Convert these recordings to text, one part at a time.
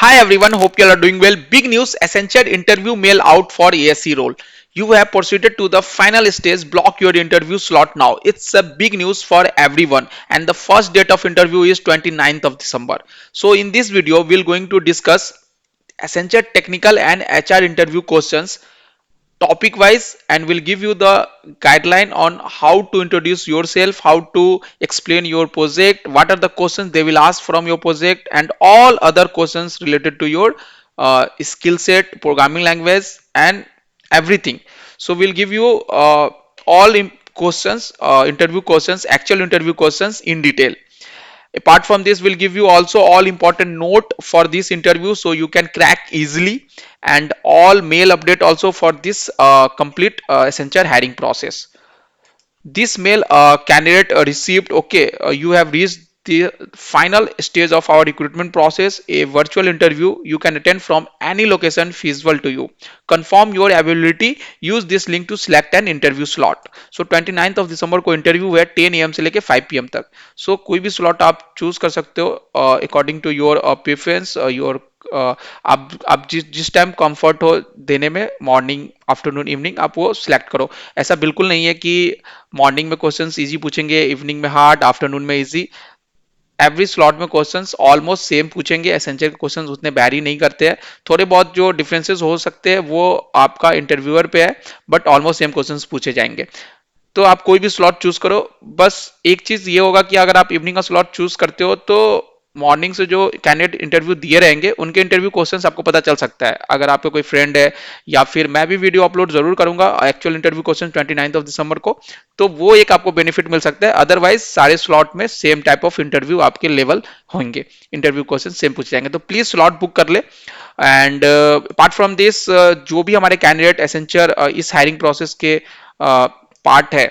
Hi everyone, hope you all are doing well. Big news, Accenture interview mail out for ASC role. You have proceeded to the final stage, block your interview slot now. It's a big news for everyone and the first date of interview is 29th of December. So in this video, we're going to discuss Accenture technical and HR interview questions topic wise and will give you the guideline on how to introduce yourself, how to explain your project, what are the questions they will ask from your project, and all other questions related to your skill set, programming language, and everything. So we'll give you questions, interview questions, actual interview questions in detail. Apart from this, we'll give you also all important note for this interview so you can crack easily, and all mail update also for this complete Accenture hiring process. This mail candidate received, okay, you have reached the final stage of our recruitment process, a virtual interview you can attend from any location feasible to you. Confirm your availability, use this link to select an interview slot. So 29th of December को interview है 10 AM से लेके 5 PM तक. So कोई भी slot आप choose कर सकते हो according to your preference, your आप जिस टाइम कंफर्ट हो देने में, मॉर्निंग, आफ्टरनून, इवनिंग, आप वो सिलेक्ट करो. ऐसा बिल्कुल नहीं है कि मॉर्निंग में क्वेश्चंस इजी पूछेंगे, इवनिंग में हार्ड, आफ्टरनून में इजी. एवरी स्लॉट में क्वेश्चंस ऑलमोस्ट सेम पूछेंगे. एसेंशियल के क्वेश्चंस उतने वैरी नहीं करते हैं. थोड़े बहुत जो डिफरेंसेस हो सकते हैं वो आपका इंटरव्यूअर पे है, बट ऑलमोस्ट सेम क्वेश्चंस पूछे जाएंगे. तो आप कोई भी स्लॉट चूज करो. बस एक चीज ये होगा कि अगर आप इवनिंग का स्लॉट चूज करते हो तो मॉर्निंग से जो कैंडिडेट इंटरव्यू दिए रहेंगे उनके इंटरव्यू क्वेश्चंस आपको पता चल सकता है. अगर आपका कोई फ्रेंड है, या फिर मैं भी वीडियो अपलोड जरूर करूंगा actual interview question 29 of December को, तो वो एक आपको बेनिफिट मिल सकता है. अदरवाइज सारे स्लॉट में सेम टाइप ऑफ इंटरव्यू आपके लेवल होंगे, इंटरव्यू क्वेश्चन सेम पूछे जाएंगे. तो प्लीज स्लॉट बुक कर ले. एंड अपार्ट फ्रॉम दिस, जो भी हमारे कैंडिडेट एसेंचर इस हायरिंग प्रोसेस के पार्ट है,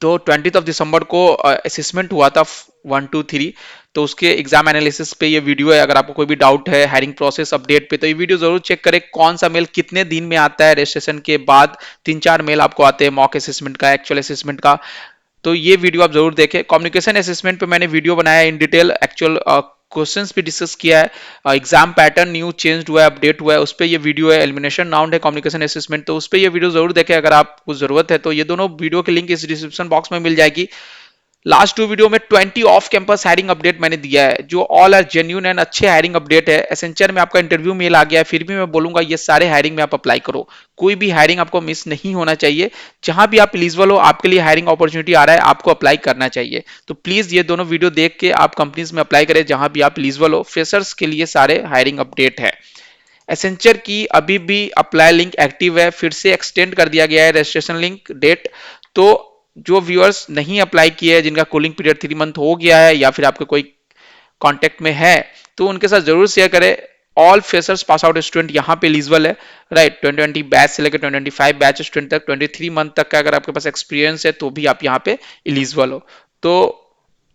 तो 20 ऑफ दिसंबर को असेसमेंट हुआ था 1 2 3. तो उसके एग्जाम एनालिसिस पे ये वीडियो है. अगर आपको कोई भी डाउट है हायरिंग प्रोसेस अपडेट पे, तो ये वीडियो जरूर चेक करें. कौन सा मेल कितने दिन में आता है, रजिस्ट्रेशन के बाद 3 4 मेल आपको आते हैं, मॉक असेसमेंट का, एक्चुअल असेसमेंट का. तो ये वीडियो आप जरूर देखें. कम्युनिकेशन असेसमेंट पे मैंने वीडियो बनाया इन डिटेल, एक्चुअल क्वेश्चंस भी डिस्कस किया है, एग्जाम पैटर्न न्यू चेंज हुआ है, अपडेट हुआ है, उस पर ये वीडियो है. एलिमिनेशन राउंड है कम्युनिकेशन असेसमेंट, तो उस पर ये वीडियो जरूर देखें अगर आपको जरूरत है. तो ये दोनों वीडियो की लिंक इस डिस्क्रिप्शन बॉक्स में मिल जाएगी. लास्ट 2 वीडियो में 20 ऑफ कैंपस हायरिंग अपडेट मैंने दिया है, जो ऑल आर जेन्यून एंड अच्छे हायरिंग अपडेट है. एसेंचर में आपका इंटरव्यू मेल आ गया है, फिर भी मैं बोलूंगा ये सारे हायरिंग में आप अप्लाई करो. कोई भी हायरिंग आपको मिस नहीं होना चाहिए. जहां भी आप एलिजिबल हो, आपके लिए हायरिंग अपॉर्चुनिटी आ रहा है, आपको अप्लाई करना चाहिए. तो प्लीज ये दोनों वीडियो देख के आप कंपनीज में अप्लाई करें जहां भी आप एलिजिबल हो. फ्रेशर्स के लिए सारे हायरिंग अपडेट है. एसेंचर की अभी भी अप्लाई लिंक एक्टिव है, फिर से एक्सटेंड कर दिया गया है रजिस्ट्रेशन लिंक डेट. तो जो व्यूअर्स नहीं अप्लाई किए हैं, जिनका कूलिंग पीरियड 3 मंथ हो गया है, या फिर आपके कोई कांटेक्ट में है, तो उनके साथ जरूर शेयर करें. All freshers pass out student यहाँ पे एलिजिबल है, राइट. 2020 बैच से लेकर 2025 बैच स्टूडेंट तक, 23 मंथ तक का अगर आपके पास एक्सपीरियंस है तो भी आप यहाँ पे एलिजिबल हो. तो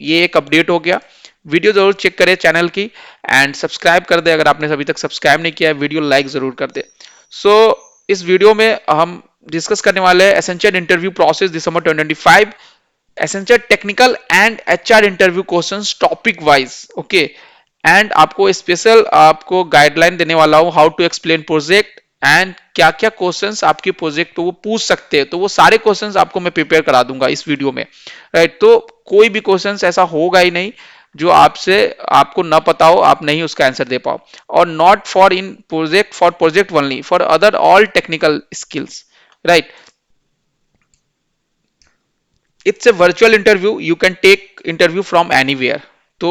ये एक अपडेट हो गया. वीडियो जरूर चेक करें चैनल की, एंड सब्सक्राइब कर दे अगर आपने अभी तक सब्सक्राइब नहीं किया है. वीडियो लाइक जरूर कर दे. सो इस वीडियो में हम डिस्कस करने वाले हैं essential interview process December 2025, essential technical and HR interview questions topic wise, okay. And आपको स्पेशल आपको गाइडलाइन देने वाला हूं, how to explain project, and क्या क्या क्वेश्चंस आपके प्रोजेक्ट पे वो पूछ सकते हैं. तो वो सारे क्वेश्चंस आपको मैं प्रिपेयर करा दूंगा इस वीडियो में, राइट. तो कोई भी क्वेश्चंस ऐसा होगा ही नहीं जो आपसे आपको ना पता हो, आप नहीं उसका आंसर दे पाओ. और not for in project, for project only, for other all technical skills, right. It's a virtual interview, you can take interview from anywhere. तो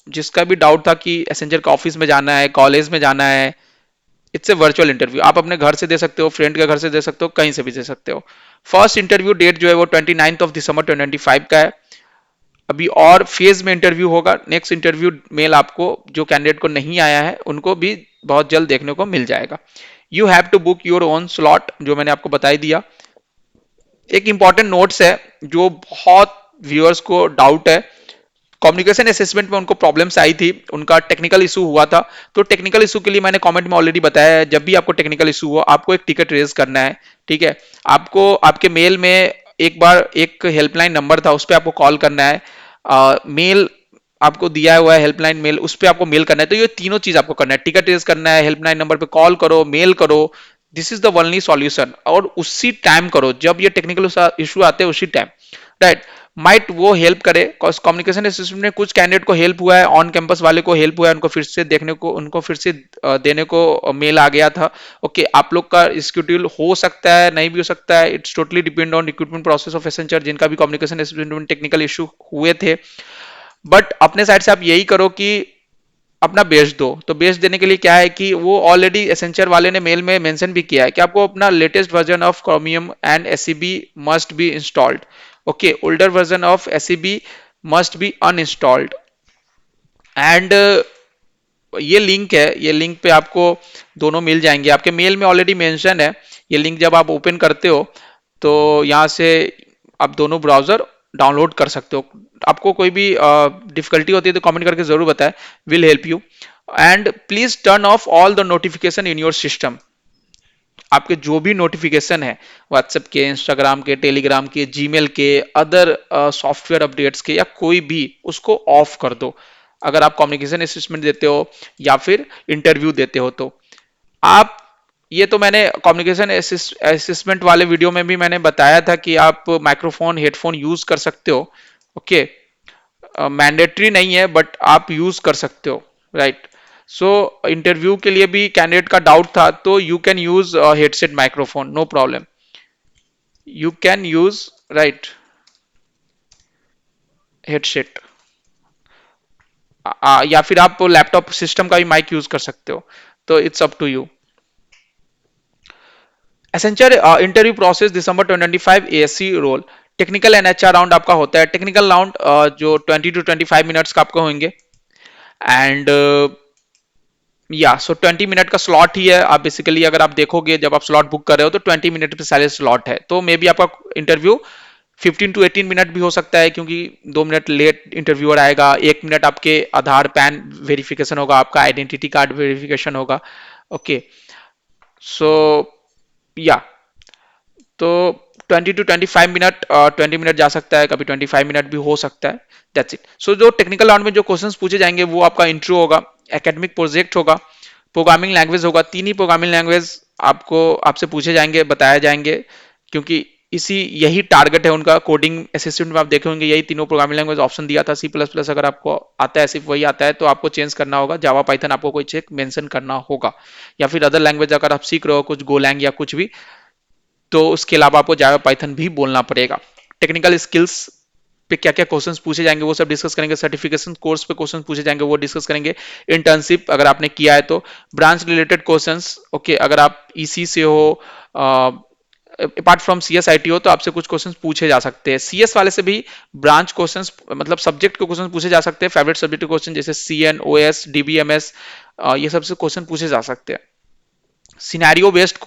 जिसका भी डाउट था कि एसेंजर का ऑफिस में जाना है, कॉलेज में जाना है, इट्स ए वर्चुअल इंटरव्यू. आप अपने घर से दे सकते हो, फ्रेंड के घर से दे सकते हो, कहीं से भी दे सकते हो. फर्स्ट इंटरव्यू डेट जो है वो 29 ऑफ दिसंबर 2025 का है. अभी और फेज में इंटरव्यू होगा. नेक्स्ट इंटरव्यू मेल आपको, जो कैंडिडेट को नहीं आया है उनको भी बहुत जल्द देखने को मिल जाएगा. You have to book your own slot, जो मैंने आपको बता ही दिया. एक इंपॉर्टेंट नोट्स है जो बहुत व्यूअर्स को डाउट है. कम्युनिकेशन असेसमेंट में उनको प्रॉब्लम्स आई थी, उनका टेक्निकल इशू हुआ था. तो टेक्निकल इशू के लिए मैंने कमेंट में ऑलरेडी बताया है, जब भी आपको टेक्निकल इशू हो आपको एक टिकट रेज करना है, ठीक है. आपको आपके मेल में एक बार एक हेल्पलाइन नंबर था, उस पर आपको कॉल करना है. मेल आपको दिया हुआ है हेल्पलाइन मेल, उस पर आपको मेल करना है। तो ये तीनों चीज आपको करना है, टिकट रेज करना है, हेल्पलाइन नंबर पे कॉल करो, मेल करो। This is the only solution. और उसी टाइम करो जब ये टेक्निकल इशू आते हैं, उसी टाइम, राइट। माइट वो हेल्प करे, कम्युनिकेशन असिस्टेंट में कुछ कैंडिडेट को हेल्प हुआ है, ऑन कैंपस वाले को हेल्प हुआ है, उनको फिर से देखने को, उनको फिर से देने को मेल आ गया था। ओके, आप लोग का स्केड्यूल हो सकता है, नहीं भी हो सकता है, it's totally depend on recruitment process of Accenture, जिनका भी कम्युनिकेशन असिस्टेंट में टेक्निकल इशू हुए थे। बट अपने साइड से आप यही करो कि अपना बेच दो। तो बेच देने के लिए क्या है कि वो ऑलरेडी एसेंचर वाले ने मेल में मेंशन भी किया है कि आपको अपना latest version of Chromium and SEB must be installed. Okay, older version of SEB must be uninstalled. And ये लिंक है, ये लिंक पे आपको दोनों मिल जाएंगे, आपके मेल में ऑलरेडी मेंशन है। ये लिंक जब आप ओपन करते हो तो यहाँ से आप दोनों ब्राउजर डाउनलोड कर सकते हो। आपको कोई भी डिफिकल्टी होती है तो कमेंट करके जरूर बताएं, will help you. And please turn off all the notification in your system. आपके जो भी नोटिफिकेशन है, व्हाट्सएप के, इंस्टाग्राम के, टेलीग्राम के, जीमेल के, अदर सॉफ्टवेयर अपडेट्स के, या कोई भी, उसको ऑफ कर दो। अगर आप कम्युनिकेशन असिस्टेंट देते हो या फिर इंटरव्यू देते हो तो आप, ये तो मैंने कम्युनिकेशन असिस्टेंट वाले वीडियो में भी मैंने बताया था कि आप माइक्रोफोन, हेडफोन यूज कर सकते हो। ओके, मैंडेटरी नहीं है बट आप यूज कर सकते हो, राइट। सो इंटरव्यू के लिए भी कैंडिडेट का डाउट था, तो you can use headset microphone, no problem, you can use, right, headset. या फिर आप लैपटॉप सिस्टम का भी माइक यूज कर सकते हो, तो it's up to you. Accenture interview process December 2025 ASC role. Technical and HR round आपका होता है। टेक्निकल राउंड जो 20 टू 25 मिनट्स का आपको होंगे। एंड या सो 20 मिनट का स्लॉट ही है। आप बेसिकली अगर आप देखोगे जब आप स्लॉट बुक कर रहे हो तो 20 मिनट पे सारे स्लॉट है, तो मे बी आपका इंटरव्यू 15 टू 18 मिनट भी हो सकता है, क्योंकि 2 मिनट लेट इंटरव्यूअर आएगा, 1 मिनट आपके आधार पैन वेरिफिकेशन होगा, आपका आइडेंटिटी कार्ड वेरिफिकेशन होगा। ओके, सो या तो 20 टू 25 मिनट, 20 मिनट जा सकता है, कभी 25 मिनट भी हो सकता है। That's it. सो जो टेक्निकल राउंड में जो क्वेश्चंस पूछे जाएंगे वो आपका इंट्रो होगा, एकेडमिक प्रोजेक्ट होगा, प्रोग्रामिंग लैंग्वेज होगा। तीन ही प्रोग्रामिंग लैंग्वेज आपको, आपसे पूछे जाएंगे, बताए जाएंगे, क्योंकि इसी यही टारगेट है उनका। कोडिंग असिस्टेंट में आप देखे होंगे यही तीनों प्रोग्रामिंग लैंग्वेज ऑप्शन दिया था। सी प्लस प्लस अगर आपको आता है, सिर्फ वही आता है, तो आपको चेंज करना होगा। जावा पाइथन आपको कोई चेक मेंशन करना होगा, या फिर अदर लैंग्वेज अगर आप सीख रहे हो, कुछ गोलैंग या कुछ भी, तो उसके अलावा आपको जावा पाइथन भी बोलना पड़ेगा। टेक्निकल स्किल्स पे क्या क्या क्वेश्चंस पूछे जाएंगे वो सब डिस्कस करेंगे। सर्टिफिकेशन कोर्स पे क्वेश्चन पूछे जाएंगे वो डिस्कस करेंगे। इंटर्नशिप अगर आपने किया है तो, ब्रांच रिलेटेड क्वेश्चंस। ओके, अगर आप ईसी से हो, अपार्ट फ्रॉम सीएस आईटी हो, तो आपसे कुछ क्वेश्चंस पूछे जा सकते हैं। सीएस वाले से भी ब्रांच क्वेश्चंस, मतलब सब्जेक्ट के क्वेश्चन पूछे जा सकते हैं। फेवरेट सब्जेक्ट के क्वेश्चन जैसे सीएन, ओएस, डीबीएमएस, ये सबसे क्वेश्चन पूछे जा सकते हैं। सिनेरियो बेस्ड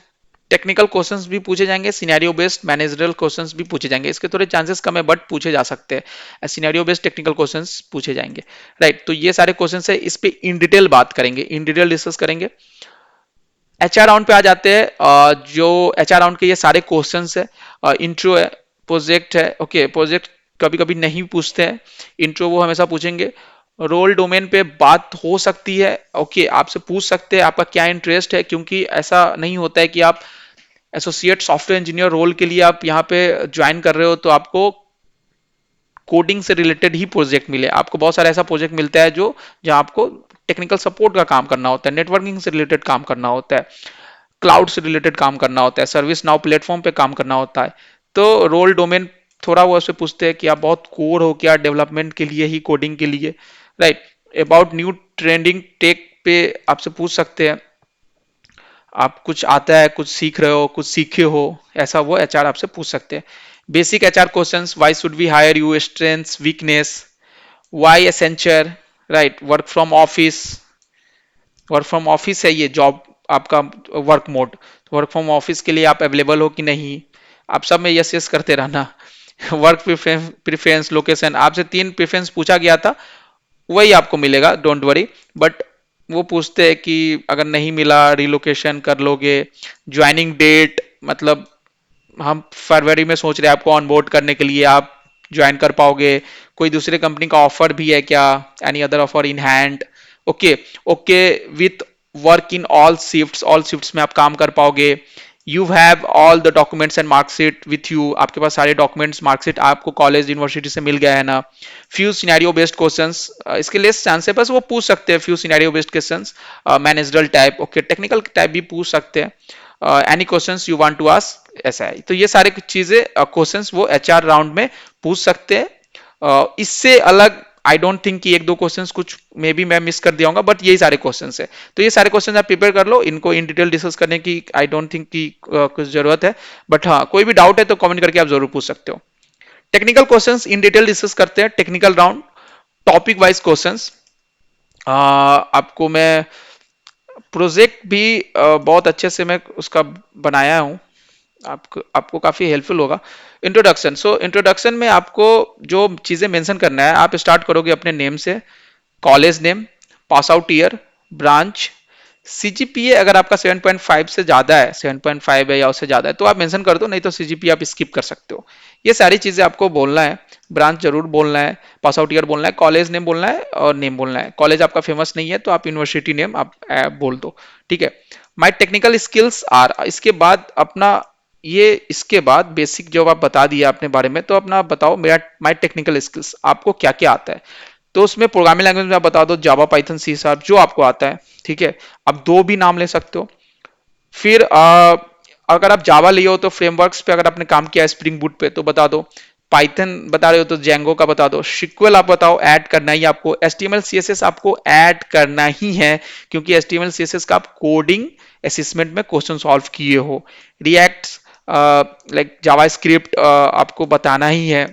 टेक्निकल क्वेश्चंस भी पूछे जाएंगे, सिनेरियो बेस्ड मैनेजरल क्वेश्चंस भी पूछे जाएंगे। इसके थोड़े चांसेस कम है बट पूछे जा सकते हैं। सिनेरियो बेस्ड टेक्निकल क्वेश्चंस पूछे जाएंगे, राइट। तो ये सारे क्वेश्चंस है, इस पे इन डिटेल बात करेंगे, इन डिटेल डिस्कस करेंगे। एचआर राउंड पे आ जाते हैं। जो एचआर राउंड के ये सारे क्वेश्चंस है। इंट्रो है, प्रोजेक्ट है। ओके, प्रोजेक्ट कभी कभी नहीं पूछते हैं, इंट्रो वो हमेशा पूछेंगे। रोल डोमेन पे बात हो सकती है। ओके, आपसे पूछ सकते हैं आपका क्या इंटरेस्ट है, क्योंकि ऐसा नहीं होता है कि आप एसोसिएट सॉफ्टवेयर इंजीनियर रोल के लिए आप यहाँ पे ज्वाइन कर रहे हो तो आपको कोडिंग से रिलेटेड ही प्रोजेक्ट मिले। आपको बहुत सारा ऐसा प्रोजेक्ट मिलता है जो, जहां आपको टेक्निकल सपोर्ट का काम करना होता है, नेटवर्किंग से रिलेटेड काम करना होता है, क्लाउड से रिलेटेड काम करना होता है, सर्विस नाउ प्लेटफॉर्म पे काम करना होता है। तो रोल डोमेन थोड़ा वो उससे पूछते हैं कि आप बहुत कोर हो क्या, डेवलपमेंट के लिए ही, कोडिंग के लिए, right. About new trending take पे आपसे पूछ सकते हैं, आप कुछ आता है, कुछ सीख रहे हो, कुछ सीखे हो, ऐसा वो एचआर आपसे पूछ सकते हैं। Basic HR questions, why should we hire you, strengths, weakness, why Accenture, right. Work from office, work from office है ये जॉब आपका, work mode, work from office के लिए आप अवेलेबल हो कि नहीं, आप सब में यस यस करते रहना। वर्क प्रेफरेंस, लोकेशन, आपसे 3 प्रेफरेंस पूछा गया था, वही आपको मिलेगा, डोंट वरी। बट वो पूछते हैं कि अगर नहीं मिला रिलोकेशन कर लोगे। ज्वाइनिंग डेट, मतलब हम फरवरी में सोच रहे हैं आपको ऑनबोर्ड करने के लिए, आप ज्वाइन कर पाओगे, कोई दूसरे कंपनी का ऑफर भी है क्या, any other offer in hand, okay, okay with work in all shifts में आप काम कर पाओगे, you have all the documents and marksheet with you, आपके पास सारे डॉक्यूमेंट्स मार्कशीट आपको कॉलेज यूनिवर्सिटी से मिल गया है ना। फ्यू सिनेरियो बेस्ड क्वेश्चंस, इसके लिए चांस है बस वो पूछ सकते हैं, few scenario based questions, managerial type, okay, technical type भी पूछ सकते हैं, any questions you want to ask, ऐसा है। तो ये सारे चीजें क्वेश्चंस वो एचआर राउंड में पूछ सकते हैं। इससे अलग आई डोंट थिंक कि एक दो क्वेश्चंस कुछ मे बी मैं मिस कर दिया होगा, बट यही सारे क्वेश्चंस है। तो ये सारे क्वेश्चंस आप प्रिपेयर कर लो, इनको इन डिटेल डिस्कस करने की आई डोंट थिंक कि कुछ जरूरत है, बट हाँ कोई भी डाउट है तो कमेंट करके आप जरूर पूछ सकते हो। Technical questions in detail discuss करते हैं, technical round, topic wise questions. आपको मैं प्रोजेक्ट भी बहुत अच्छे से मैं उसका बनाया हूँ, आपको आपको काफी हेल्पफुल होगा। इंट्रोडक्शन, सो इंट्रोडक्शन में आपको जो चीजें मेंशन करना है, आप स्टार्ट करोगे अपने नेम से, college name, pass out year, branch, CGPA अगर आपका 7.5 से ज्यादा है, 7.5 है या उससे ज्यादा है तो आप मेंशन कर दो, नहीं तो सीजीपीए आप स्किप कर सकते हो। ये सारी चीजें आपको बोलना है, ब्रांच जरूर बोलना है, पास आउट ईयर बोलना है, कॉलेज नेम बोलना है और नेम बोलना है। कॉलेज आपका फेमस नहीं है तो आप यूनिवर्सिटी नेम आप बोल दो, ठीक है। माई टेक्निकल स्किल्स आर, इसके बाद अपना ये, इसके बाद बेसिक जो आप बता दिया अपने बारे में, तो अपना बताओ मेरा माई टेक्निकल स्किल्स आपको क्या क्या आता है। तो उसमें प्रोग्रामिंग लैंग्वेज में आप बता दो जावा, पाइथन, सी शार्प, जो आपको आता है, ठीक है। आप दो भी नाम ले सकते हो। फिर अगर आप जावा लिए हो तो फ्रेमवर्क्स पे अगर आपने काम किया है स्प्रिंग बूट पे तो बता दो, पाइथन बता रहे हो तो जेंगो का बता दो, सिक्वल आप बताओ, ऐड करना ही आपको, एचटीएमएल सीएसएस आपको ऐड करना ही है क्योंकि एचटीएमएल सीएसएस का आप कोडिंग असेसमेंट में क्वेश्चन सॉल्व किए हो। रिएक्ट लाइक जावा स्क्रिप्ट आपको बताना ही है,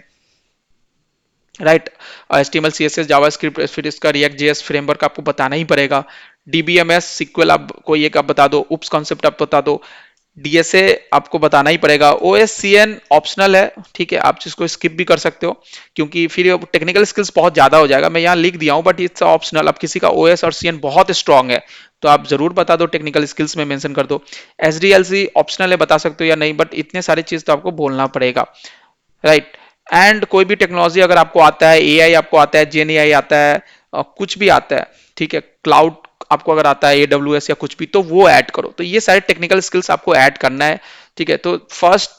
राइट। HTML CSS जावास्क्रिप्ट, फिर इसका रिएक्ट जेएस फ्रेमवर्क आपको बताना ही पड़ेगा। डीबीएमएस सिक्वल आप कोई एक आप बता दो, उप्स कॉन्सेप्ट आप बता दो, डीएसए आपको बताना ही पड़ेगा। ओएससीएन ऑप्शनल है, ठीक है, आप जिसको स्किप भी कर सकते हो क्योंकि फिर टेक्निकल स्किल्स बहुत ज्यादा हो जाएगा। मैं यहाँ लिख दिया हूँ बट इट्स ऑप्शनल, अब किसी का ओएस और सीएन बहुत स्ट्रांग है तो आप जरूर बता दो, टेक्निकल स्किल्स में मेंशन कर दो। एसडीएलसी ऑप्शनल है, बता सकते हो या नहीं, बट इतने सारी चीज तो आपको बोलना पड़ेगा, राइट। एंड कोई भी टेक्नोलॉजी अगर आपको आता है, एआई आपको आता है, जेन एआई आता है, कुछ भी आता है, ठीक है, क्लाउड आपको अगर आता है, एडब्ल्यूएस या कुछ भी, तो वो ऐड करो। तो ये सारे टेक्निकल स्किल्स आपको ऐड करना है, ठीक है। तो फर्स्ट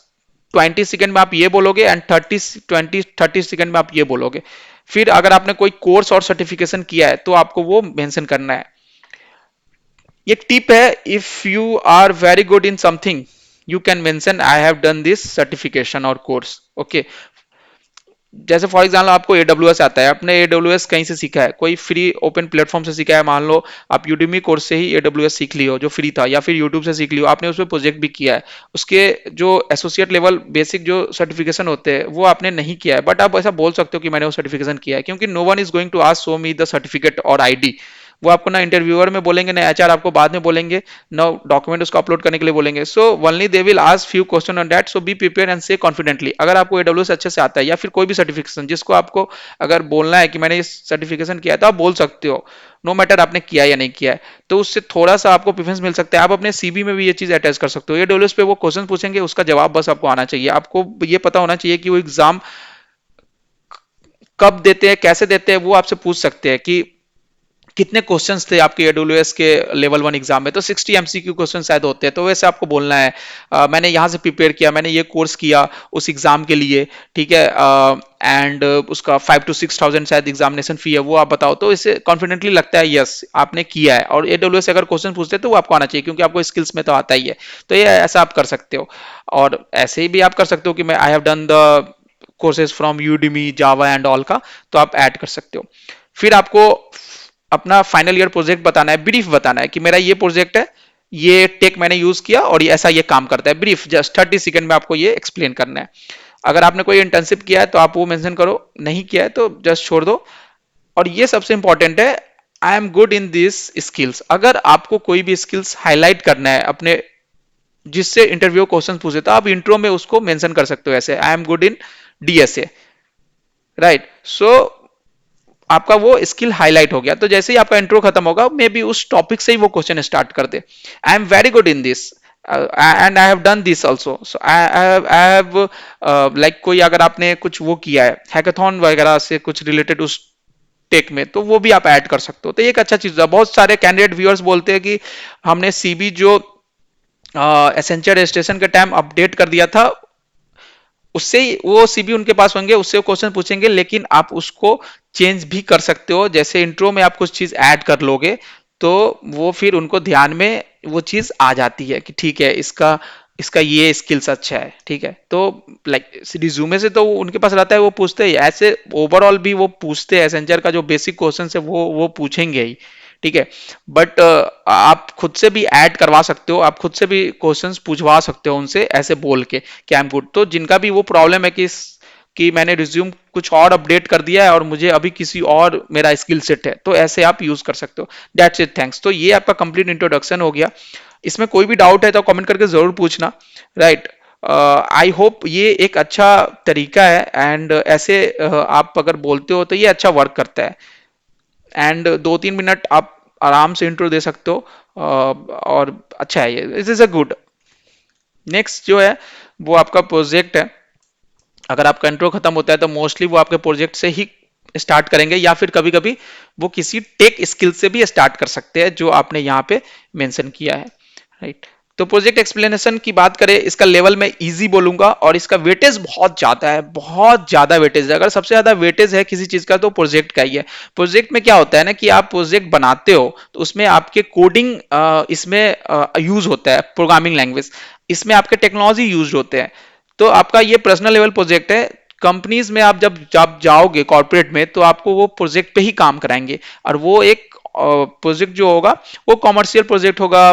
20 सेकंड में आप ये बोलोगे एंड 30 सेकंड में आप ये बोलोगे। फिर अगर आपने कोई कोर्स और सर्टिफिकेशन किया है तो आपको वो मेंशन करना है। ये टिप है, if you are very good in something you can mention I have done this certification और कोर्स, ओके। जैसे फॉर एग्जाम्पल आपको एडब्ल्यूएस आता है, आपने एडब्ल्यूएस कहीं से सीखा है, कोई फ्री ओपन प्लेटफॉर्म से सीखा है, मान लो आप यूडीमी कोर्स से ही एडब्ल्यूएस सीख लियो जो फ्री था, या फिर यूट्यूब से सीख लियो, आपने उसमें प्रोजेक्ट भी किया है, उसके जो एसोसिएट लेवल बेसिक जो सर्टिफिकेशन होते हैं वो आपने नहीं किया है, बट आप ऐसा बोल सकते हो कि मैंने वो सर्टिफिकेशन किया है, क्योंकि no one is going to ask show me the certificate और आईडी। वो आपको ना इंटरव्यूअर में बोलेंगे ना एचआर आपको बाद में बोलेंगे ना डॉक्यूमेंट उसको अपलोड करने के लिए बोलेंगे। So only they will ask few question on that, so be prepare and से कॉन्फिडेंटली। अगर आपको एडब्ल्यूएस अच्छे से आता है या फिर कोई भी सर्टिफिकेशन जिसको आपको अगर बोलना है कि मैंने ये सर्टिफिकेशन किया है तो आप बोल सकते हो, नो मैटर आपने किया या नहीं किया है, तो उससे थोड़ा सा आपको प्रेफरेंस मिल सकता है। आप अपने सीवी में भी ये चीज अटैच कर सकते हो। एडब्ल्यूएस पे वो क्वेश्चन पूछेंगे, उसका जवाब बस आपको आना चाहिए। आपको ये पता होना चाहिए कि वो एग्जाम कब देते हैं, कैसे देते हैं, वो आपसे पूछ सकते हैं कि कितने क्वेश्चंस थे आपके एडब्ल्यूएस के लेवल 1 एग्जाम में, तो 60 एमसीक्यू क्वेश्चन शायद होते हैं, तो वैसे आपको बोलना है मैंने यहाँ से प्रिपेयर किया, मैंने ये कोर्स किया उस एग्जाम के लिए, ठीक है, एंड उसका 5 to 6 thousand शायद एग्जामिनेशन फी है, वो आप बताओ, तो इससे कॉन्फिडेंटली लगता है यस आपने किया है। और एडब्ल्यूएस अगर क्वेश्चन पूछते हैं तो वो आपको आना चाहिए क्योंकि आपको स्किल्स में तो आता ही है। तो ये ऐसा आप कर सकते हो, और ऐसे ही भी आप कर सकते हो कि मैं आई have done the courses from Udemy Java and all का, तो आप ऐड कर सकते हो। फिर आपको अपना फाइनल ईयर प्रोजेक्ट बताना है, ब्रीफ बताना है कि मेरा ये प्रोजेक्ट है, ये टेक मैंने यूज किया और ये ऐसा ये काम करता है, ब्रीफ जस्ट 30 सेकंड में आपको ये एक्सप्लेन करना है। अगर आपने कोई इंटर्नशिप किया है तो आप वो मेंशन करो, नहीं किया है तो जस्ट छोड़ दो। और ये सबसे इंपॉर्टेंट है, आई am good in this skills. अगर आपको कोई भी स्किल्स हाईलाइट करना है अपने, जिससे इंटरव्यू क्वेश्चन पूछे, तो आप इंट्रो में उसको मेंशन कर सकते हो ऐसे, I am good in DSA, right. So आपका वो स्किल हाईलाइट हो गया। तो जैसे ही आपका इंट्रो खत्म होगा मे बी उस टॉपिक से ही वो क्वेश्चन स्टार्ट कर दे, I am very good in this, and I have done this also, so I have like कोई अगर आपने कुछ वो किया है हैकाथॉन वगैरह से कुछ रिलेटेड उस टेक में, तो वो भी आप ऐड कर सकते हो। तो ये एक अच्छा चीज है। बहुत सारे कैंडिडेट व्यूअर्स बोलते हैं कि हमने सीबी जो एसेंशियल रजिस्ट्रेशन के टाइम अपडेट कर दिया था, उससे वो सीबी उनके पास होंगे, उससे क्वेश्चन पूछेंगे, लेकिन आप उसको चेंज भी कर सकते हो। जैसे इंट्रो में आप कुछ चीज ऐड कर लोगे तो वो फिर उनको ध्यान में वो चीज आ जाती है कि ठीक है, इसका इसका ये स्किल्स अच्छा है, ठीक है। तो लाइक रिज्यूमे से तो उनके पास रहता है, वो पूछते ही ऐसे, ओवरऑल भी वो पूछते हैं, एसेंचर का जो बेसिक क्वेश्चन है वो पूछेंगे ही, ठीक है। बट आप खुद से भी ऐड करवा सकते हो, आप खुद से भी क्वेश्चंस पूछवा सकते हो उनसे ऐसे बोल के कि आई एम गुड। तो जिनका भी वो प्रॉब्लम है कि मैंने रिज्यूम कुछ और अपडेट कर दिया है और मुझे अभी किसी और मेरा स्किल सेट है, तो ऐसे आप यूज कर सकते हो। That's it, thanks. तो ये आपका कंप्लीट इंट्रोडक्शन हो गया। इसमें कोई भी डाउट है तो कमेंट करके जरूर पूछना, राइट। आई होप ये एक अच्छा तरीका है, एंड ऐसे आप अगर बोलते हो तो ये अच्छा वर्क करता है। एंड 2-3 मिनट आप आराम से इंट्रो दे सकते हो, और अच्छा है ये, this is a good. Next जो है वो आपका प्रोजेक्ट है। अगर आपका इंट्रो खत्म होता है तो मोस्टली वो आपके प्रोजेक्ट से ही स्टार्ट करेंगे, या फिर कभी कभी वो किसी टेक स्किल से भी स्टार्ट कर सकते हैं जो आपने यहाँ पे मेंशन किया है, राइट। तो प्रोजेक्ट एक्सप्लेनेशन की बात करें, इसका लेवल मैं इजी बोलूंगा, और इसका वेटेज बहुत ज्यादा है, बहुत ज्यादा वेटेज है। अगर सबसे ज्यादा वेटेज है किसी चीज का तो प्रोजेक्ट का ही है। प्रोजेक्ट में क्या होता है ना कि आप प्रोजेक्ट बनाते हो तो उसमें आपके कोडिंग इसमें यूज होता है, प्रोग्रामिंग लैंग्वेज, इसमें आपके टेक्नोलॉजी यूज होते हैं। तो आपका ये पर्सनल लेवल प्रोजेक्ट है। कंपनीज में आप जब जाओगे कॉर्पोरेट में, तो आपको वो प्रोजेक्ट पे ही काम कराएंगे, और वो एक प्रोजेक्ट जो होगा वो कॉमर्शियल प्रोजेक्ट होगा,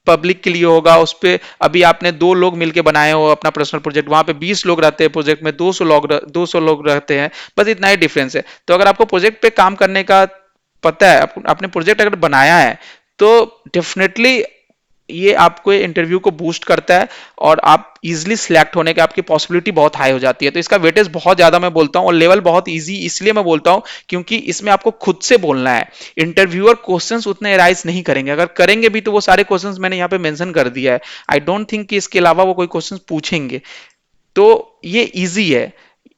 पब्लिक के लिए होगा। उस पे अभी आपने 2 लोग मिलके बनाए हो अपना पर्सनल प्रोजेक्ट, वहां पे 20 लोग रहते हैं, प्रोजेक्ट में 200 लोग रहते हैं, बस इतना ही डिफरेंस है। तो अगर आपको प्रोजेक्ट पे काम करने का पता है, आपने प्रोजेक्ट अगर बनाया है, तो डेफिनेटली ये आपको इंटरव्यू को बूस्ट करता है, और आप इजीली सिलेक्ट होने की आपकी पॉसिबिलिटी बहुत हाई हो जाती है। तो इसका वेटेज बहुत ज्यादा मैं बोलता हूँ, और लेवल बहुत इजी इसलिए मैं बोलता हूँ क्योंकि इसमें आपको खुद से बोलना है। इंटरव्यूअर क्वेश्चंस उतने राइज नहीं करेंगे, अगर करेंगे भी तो वो सारे क्वेश्चंस मैंने यहाँ पे मेंशन कर दिया है। आई डोंट थिंक कि इसके अलावा वो कोई क्वेश्चंस पूछेंगे। तो ये इजी है,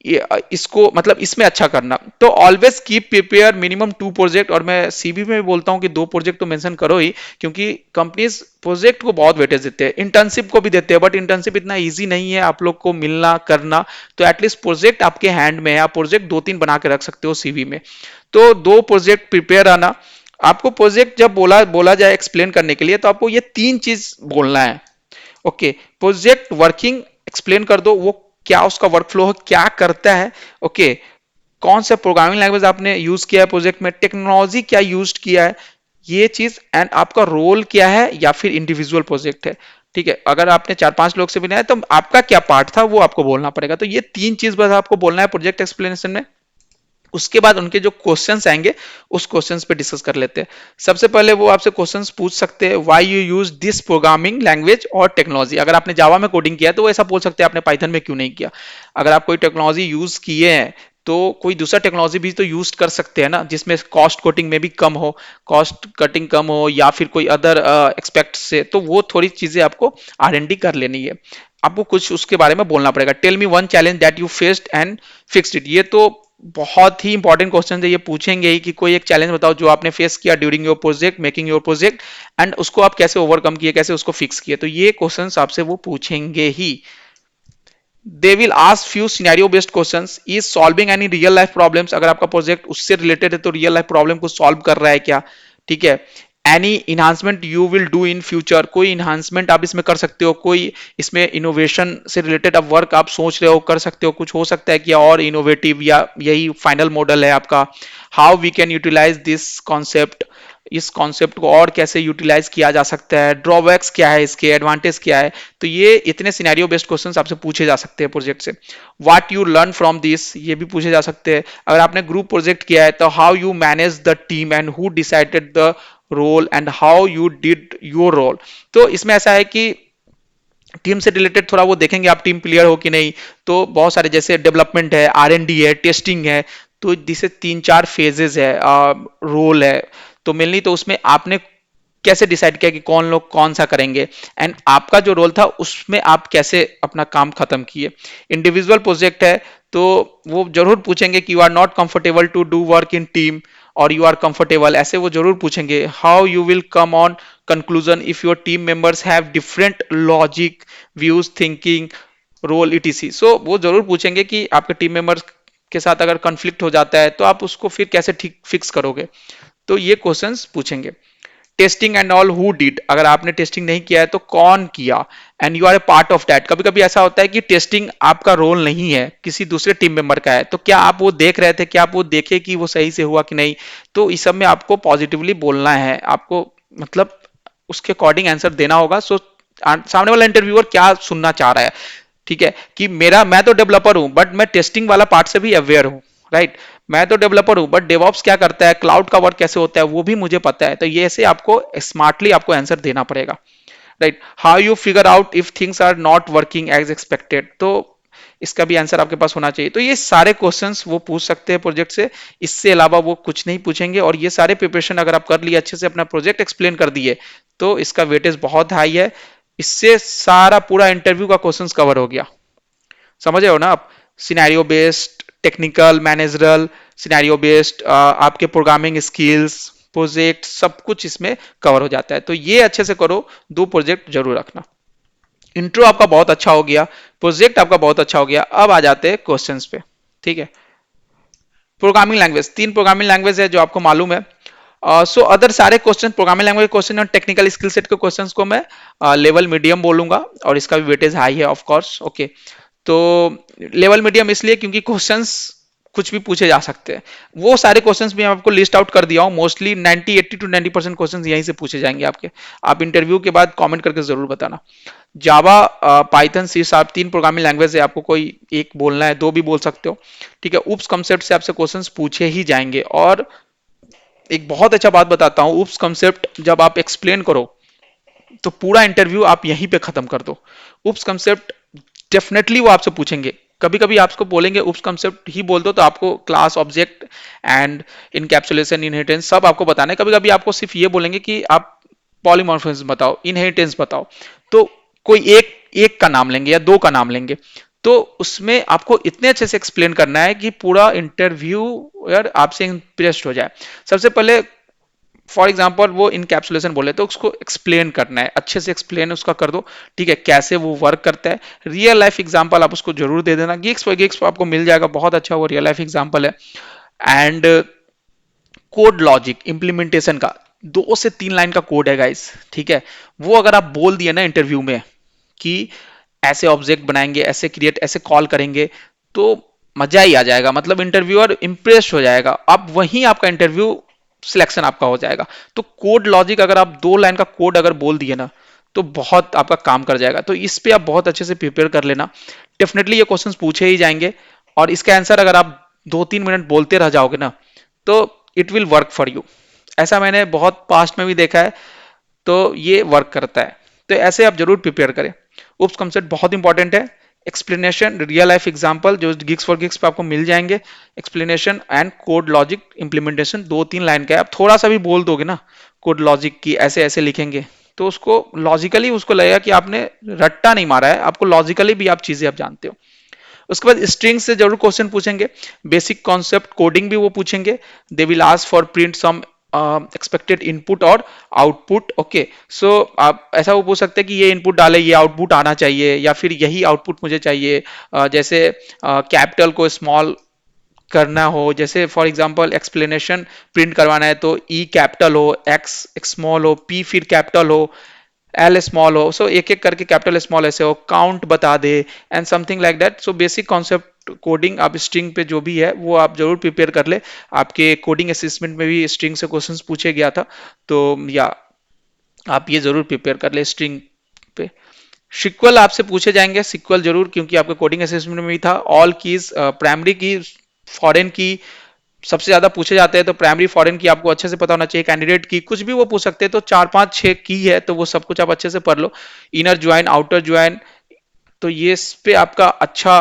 ये इसको मतलब इसमें अच्छा करना। तो always keep prepare minimum 2 project, और मैं सीवी में भी बोलता हूँ कि 2 प्रोजेक्ट तो मेंशन करो ही, क्योंकि कंपनीज प्रोजेक्ट को बहुत वेटेज देते हैं, इंटर्नशिप को भी देते हैं, बट इंटर्नशिप इतना इजी नहीं है आप लोग को मिलना करना। तो एटलीस्ट प्रोजेक्ट आपके हैंड में है, आप प्रोजेक्ट 2-3 बना के रख सकते हो सीवी में। तो 2 प्रोजेक्ट प्रिपेयर आना। आपको प्रोजेक्ट जब बोला बोला जाए एक्सप्लेन करने के लिए, तो आपको ये 3 चीज बोलना है। ओके, प्रोजेक्ट वर्किंग एक्सप्लेन कर दो, वो क्या उसका वर्कफ्लो है, क्या करता है। ओके, कौन सा प्रोग्रामिंग लैंग्वेज आपने यूज किया है प्रोजेक्ट में, टेक्नोलॉजी क्या यूज किया है, ये चीज, एंड आपका रोल क्या है, या फिर इंडिविजुअल प्रोजेक्ट है। ठीक है, अगर आपने 4-5 लोग से मिला है तो आपका क्या पार्ट था वो आपको बोलना पड़ेगा। तो ये 3 चीज बस आपको बोलना है प्रोजेक्ट एक्सप्लेनेशन में। उसके बाद उनके जो क्वेश्चंस आएंगे उस क्वेश्चंस पे डिस्कस कर लेते हैं। सबसे पहले वो आपसे क्वेश्चंस पूछ सकते हैं, why you use this programming language और टेक्नोलॉजी। अगर आपने जावा में कोडिंग किया है तो वो ऐसा बोल सकते हैं आपने पाइथन में क्यों नहीं किया। अगर आप कोई टेक्नोलॉजी यूज किए हैं तो कोई दूसरा टेक्नोलॉजी भी तो यूज कर सकते हैं ना, जिसमें कॉस्ट कटिंग में भी कम हो, कॉस्ट कटिंग कम हो, या फिर कोई अदर एक्सपेक्ट से, तो वो थोड़ी चीजें आपको R&D कर लेनी है। आपको कुछ उसके बारे में बोलना पड़ेगा। Tell me one challenge that you faced and fixed it. ये तो बहुत ही इंपॉर्टेंट क्वेश्चन है, ये पूछेंगे ही कि कोई एक चैलेंज बताओ जो आपने फेस किया during your project, making your project, and उसको आप कैसे ओवरकम किए, कैसे उसको फिक्स किए। तो ये क्वेश्चंस आपसे वो पूछेंगे ही। They will ask few scenario based questions, is solving any real life problems. अगर आपका प्रोजेक्ट उससे रिलेटेड है तो रियल लाइफ प्रॉब्लम को सॉल्व कर रहा है क्या, ठीक है। Any enhancement you will do in future, कोई इन्हांसमेंट आप इसमें कर सकते हो, कोई इसमें इनोवेशन से रिलेटेड आप वर्क आप सोच रहे हो, कर सकते हो, कुछ हो सकता है कि और इनोवेटिव, या यही फाइनल मॉडल है आपका। How we can utilize this concept, इस कॉन्सेप्ट को और कैसे यूटिलाइज किया जा सकता है, ड्रॉबैक्स क्या है, इसके एडवांटेज क्या है। तो ये इतने सिनेरियो बेस्ड क्वेश्चंस आपसे पूछे जा सकते हैं प्रोजेक्ट से। What you learn from this, ये भी पूछे जा सकते हैं। अगर आपने ग्रुप प्रोजेक्ट किया है तो how you manage the team and who decided the role and how you did your role. तो इसमें ऐसा है कि टीम से रिलेटेड थोड़ा वो देखेंगे आप टीम प्लेयर हो कि नहीं। तो बहुत सारे जैसे डेवलपमेंट है, R&D है, टेस्टिंग है, तो जिसे 3-4 फेजेस है, रोल है। तो मेनली तो उसमें आपने कैसे डिसाइड किया कि कौन लोग कौन सा करेंगे, एंड आपका जो रोल था उसमें आप कैसे अपना काम खत्म किए। इंडिविजुअल प्रोजेक्ट है तो वो जरूर पूछेंगे कि you are not comfortable to do work in team और यू आर कंफर्टेबल, ऐसे वो जरूर पूछेंगे। How you will come on conclusion if your team members have different logic, views, thinking, role, etc. So वो जरूर पूछेंगे कि आपके टीम मेंबर्स के साथ अगर कॉन्फ्लिक्ट हो जाता है तो आप उसको फिर कैसे ठीक फिक्स करोगे। तो ये क्वेश्चंस पूछेंगे। Testing and all, who did, अगर आपने टेस्टिंग नहीं किया है तो कौन किया, and you are a part of that. कभी कभी ऐसा होता है कि टेस्टिंग आपका रोल नहीं है, किसी दूसरे टीम मेंबर का है, तो क्या आप वो देख रहे थे, क्या आप वो देखे कि वो सही से हुआ कि नहीं। तो इस सब में आपको पॉजिटिवली बोलना है, आपको मतलब उसके अकॉर्डिंग आंसर देना होगा। सो सामने वाला इंटरव्यूअर क्या सुनना चाह रहा है, ठीक है, कि मेरा मैं तो डेवलपर हूं बट मैं टेस्टिंग वाला पार्ट से भी अवेयर हूं, राइट। मैं तो डेवलपर हूं बट डेवऑप्स क्या करता है, क्लाउड का वर्क कैसे होता है वो भी मुझे पता है। तो ये ऐसे आपको स्मार्टली आपको आंसर देना पड़ेगा, right. How you figure out if things are not working as expected, तो इसका भी आंसर आपके पास होना चाहिए। तो ये सारे क्वेश्चंस वो पूछ सकते हैं प्रोजेक्ट से, इससे अलावा वो कुछ नहीं पूछेंगे। और ये सारे प्रिपरेशन अगर आप कर लिए अच्छे से, अपना प्रोजेक्ट एक्सप्लेन कर दिए, तो इसका वेटेज बहुत हाई है। इससे सारा पूरा इंटरव्यू का क्वेश्चंस कवर हो गया। समझ रहे हो ना आप। Scenario based, technical, managerial, scenario based, आपके प्रोग्रामिंग स्किल्स, प्रोजेक्ट, सब कुछ इसमें कवर हो जाता है। तो ये अच्छे से करो, दो प्रोजेक्ट जरूर रखना। इंट्रो आपका बहुत अच्छा हो गया, प्रोजेक्ट आपका बहुत अच्छा हो गया। अब आ जाते हैं क्वेश्चंस पे, ठीक है। प्रोग्रामिंग लैंग्वेज, तीन प्रोग्रामिंग लैंग्वेज है जो आपको मालूम है। सो अदर सारे क्वेश्चन, प्रोग्रामिंग लैंग्वेज क्वेश्चन और टेक्निकल स्किल सेट के क्वेश्चंस को मैं लेवल मीडियम बोलूंगा, और इसका भी वेटेज हाई है ऑफ कोर्स, ओके। तो लेवल मीडियम इसलिए क्योंकि क्वेश्चंस कुछ भी पूछे जा सकते हैं। वो सारे क्वेश्चंस भी मैं आपको लिस्ट आउट कर दिया हूँ, मोस्टली 90 80 टू 90% क्वेश्चंस यहीं से पूछे जाएंगे आपके। आप इंटरव्यू के बाद कमेंट करके जरूर बताना। जावा, पाइथन, सी शार्प, तीन प्रोग्रामिंग लैंग्वेज है, आपको कोई एक बोलना है, दो भी बोल सकते हो, ठीक है। उप्स कंसेप्ट से आपसे क्वेश्चंस पूछे ही जाएंगे। और एक बहुत अच्छा बात बताता हूँ, उप्स कंसेप्ट जब आप एक्सप्लेन करो तो पूरा इंटरव्यू आप यहीं पे खत्म कर दो। उप्स कंसेप्ट डेफिनेटली वो आपसे पूछेंगे। कभी कभी आपको बोलेंगे उप्स कंसेप्ट ही बोल दो, तो आपको class, object and encapsulation, inheritance सब आपको बताना है। कभी कभी आपको सिर्फ ये बोलेंगे कि आप पॉलीमॉर्फिज्म बताओ, इनहेरिटेंस बताओ, तो कोई एक एक का नाम लेंगे या दो का नाम लेंगे। तो उसमें आपको इतने अच्छे से एक्सप्लेन करना है कि पूरा इंटरव्यू यार आपसे इंप्रेस्ड हो जाए। सबसे पहले फॉर एग्जाम्पल वो इनकैप्सुलेशन बोले तो उसको एक्सप्लेन करना है, अच्छे से एक्सप्लेन उसका कर दो, ठीक है, कैसे वो वर्क करता है। रियल लाइफ एग्जांपल आप उसको जरूर दे देना, गिग्स पर गिग्स आपको मिल जाएगा, बहुत अच्छा वो रियल लाइफ एग्जांपल है। एंड कोड लॉजिक इंप्लीमेंटेशन का 2 से 3 लाइन का कोड है गाइस, ठीक है। वो अगर आप बोल दिए ना इंटरव्यू में कि ऐसे ऑब्जेक्ट बनाएंगे, ऐसे क्रिएट, ऐसे कॉल करेंगे, तो मजा ही आ जाएगा। मतलब इंटरव्यूअर इंप्रेस हो जाएगा, अब वहीं आपका इंटरव्यू सिलेक्शन आपका हो जाएगा। तो कोड लॉजिक अगर आप 2 लाइन का कोड अगर बोल दिए ना, तो बहुत आपका काम कर जाएगा। तो इस पे आप बहुत अच्छे से प्रिपेयर कर लेना, डेफिनेटली ये क्वेश्चंस पूछे ही जाएंगे। और इसका आंसर अगर आप 2-3 मिनट बोलते रह जाओगे ना, तो it will work for you. ऐसा मैंने बहुत पास्ट में भी देखा है, तो ये वर्क करता है। तो ऐसे आप जरूर प्रिपेयर करें। उप्स कॉन्सेप्ट बहुत इंपॉर्टेंट है। एक्सप्लेनेशन, रियल लाइफ एग्जांपल जो गिग्स फॉर गिग्स पे आपको मिल जाएंगे, explanation and code logic implementation 2-3 line का है। आप थोड़ा सा भी बोल दोगे ना कोड लॉजिक की, ऐसे ऐसे लिखेंगे, तो उसको लॉजिकली उसको लगेगा कि आपने रट्टा नहीं मारा है, आपको लॉजिकली भी आप चीजें आप जानते हो। उसके बाद स्ट्रिंग से जरूर क्वेश्चन पूछेंगे, बेसिक कॉन्सेप्ट कोडिंग भी वो पूछेंगे। They will ask for print some expected input और आउटपुट, ओके। सो आप ऐसा वो पूछ सकते हैं कि ये इनपुट डाले, ये आउटपुट आना चाहिए, या फिर यही आउटपुट मुझे चाहिए। जैसे कैपिटल को स्मॉल करना हो, जैसे फॉर एग्जांपल एक्सप्लेनेशन प्रिंट करवाना है तो ई कैपिटल हो, एक्स स्मॉल हो, पी फिर कैपिटल हो, एल स्मॉल हो। सो एक एक करके कैपिटल स्मॉल ऐसे हो, काउंट बता दे and something like that. So basic concept coding आप स्ट्रिंग पे जो भी है वो आप जरूर प्रिपेयर कर ले। आपके कोडिंग असेसमेंट में भी स्ट्रिंग से क्वेश्चंस पूछे गया था, तो या आप ये जरूर प्रिपेयर कर ले स्ट्रिंग पे। सिक्वल आपसे पूछे जाएंगे, सिक्वल जरूर, क्योंकि आपके कोडिंग असेसमेंट में भी था। ऑल कीज, प्राइमरी की, फॉरेन की सबसे ज्यादा पूछे जाते हैं, तो प्राइमरी फॉरेन की आपको अच्छे से पता होना चाहिए। कैंडिडेट की कुछ भी वो पूछ सकते हैं, तो 4-5-6 की है, तो वो सब कुछ आप अच्छे से पढ़ लो। इनर ज्वाइन, आउटर ज्वाइन, तो ये इस पे आपका अच्छा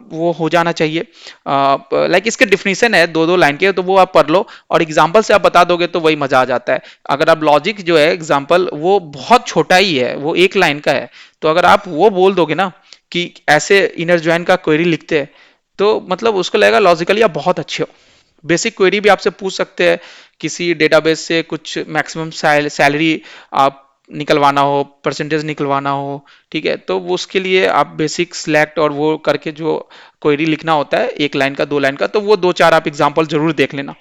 वो हो जाना चाहिए। लाइक इसके डिफिनीशन है दो दो लाइन के, तो वो आप पढ़ लो और एग्जाम्पल से आप बता दोगे तो वही मजा आ जाता है। अगर आप लॉजिक जो है एग्जाम्पल वो बहुत छोटा ही है, वो एक लाइन का है, तो अगर आप वो बोल दोगे ना कि ऐसे इनर ज्वाइन का क्वेरी लिखते हैं, तो मतलब उसको लगेगा लॉजिकली आप बहुत अच्छे हो। बेसिक क्वेरी भी आपसे पूछ सकते हैं, किसी डेटाबेस से कुछ मैक्सिमम सैलरी आप निकलवाना हो, परसेंटेज निकलवाना हो, ठीक है, तो वो उसके लिए आप बेसिक सिलेक्ट और वो करके जो क्वेरी लिखना होता है एक लाइन का दो लाइन का, तो वो दो चार आप एग्जांपल जरूर देख लेना।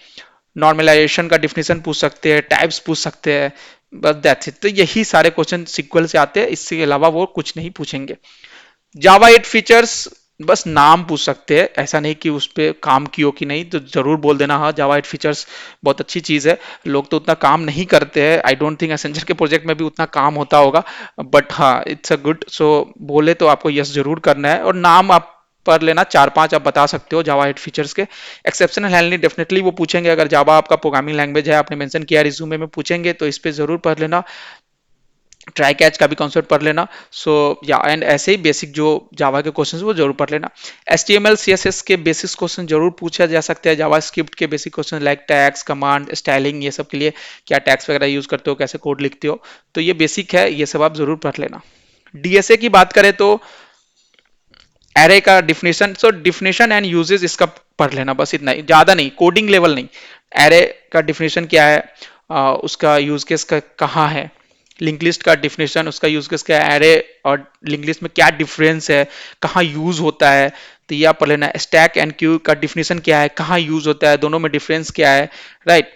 नॉर्मलाइजेशन का डिफिनेशन पूछ सकते हैं, टाइप्स पूछ सकते हैं, बस दैट्स इट। तो यही सारे क्वेश्चन सीक्वल से आते हैं, इसके अलावा वो कुछ नहीं पूछेंगे। जावा 8 फीचर्स बस नाम पूछ सकते हैं, ऐसा नहीं कि उस पर काम कियो कि नहीं, तो जरूर बोल देना हाँ जावा 8 फीचर्स बहुत अच्छी चीज है। लोग तो उतना काम नहीं करते हैं, आई डोंट थिंक एसेंचर के प्रोजेक्ट में भी उतना काम होता होगा, बट हाँ इट्स अ गुड। सो बोले तो आपको यस जरूर करना है, और नाम आप पढ़ लेना, चार पांच आप बता सकते हो जावा 8 फीचर्स के। एक्सेप्शनल हैंडलिंग डेफिनेटली वो पूछेंगे, अगर जावा आपका प्रोग्रामिंग लैंग्वेज है, आपने मेंशन किया रिज्यूमे में पूछेंगे, तो इस पे जरूर पढ़ लेना। ट्राई कैच का भी कॉन्सेप्ट पढ़ लेना। सो या एंड ऐसे ही बेसिक जो जावा के क्वेश्चंस वो जरूर पढ़ लेना। HTML CSS के बेसिक क्वेश्चन जरूर पूछा जा सकता है, जावा स्क्रिप्ट के basic question like tags, command, styling, ये सब के लिए क्या टैग्स वगैरह यूज करते हो, कैसे कोड लिखते हो, तो ये बेसिक है, ये सब आप जरूर पढ़ लेना। DSA की बात करें तो एरे का definition, so definition and uses इसका पढ़ लेना, बस इतना ही, ज्यादा नहीं, कोडिंग लेवल नहीं। एरे का डिफिनेशन क्या है, उसका यूज केस का कहाँ है, लिंक लिस्ट का डिफिनेशन, उसका यूज केस क्या है, एरे और लिंक लिस्ट में क्या डिफरेंस है, कहाँ यूज होता है, तो ये आप पढ़ लेना। स्टैक एंड क्यू का डिफिनेशन क्या है, कहाँ यूज होता है, दोनों में डिफरेंस क्या है, right.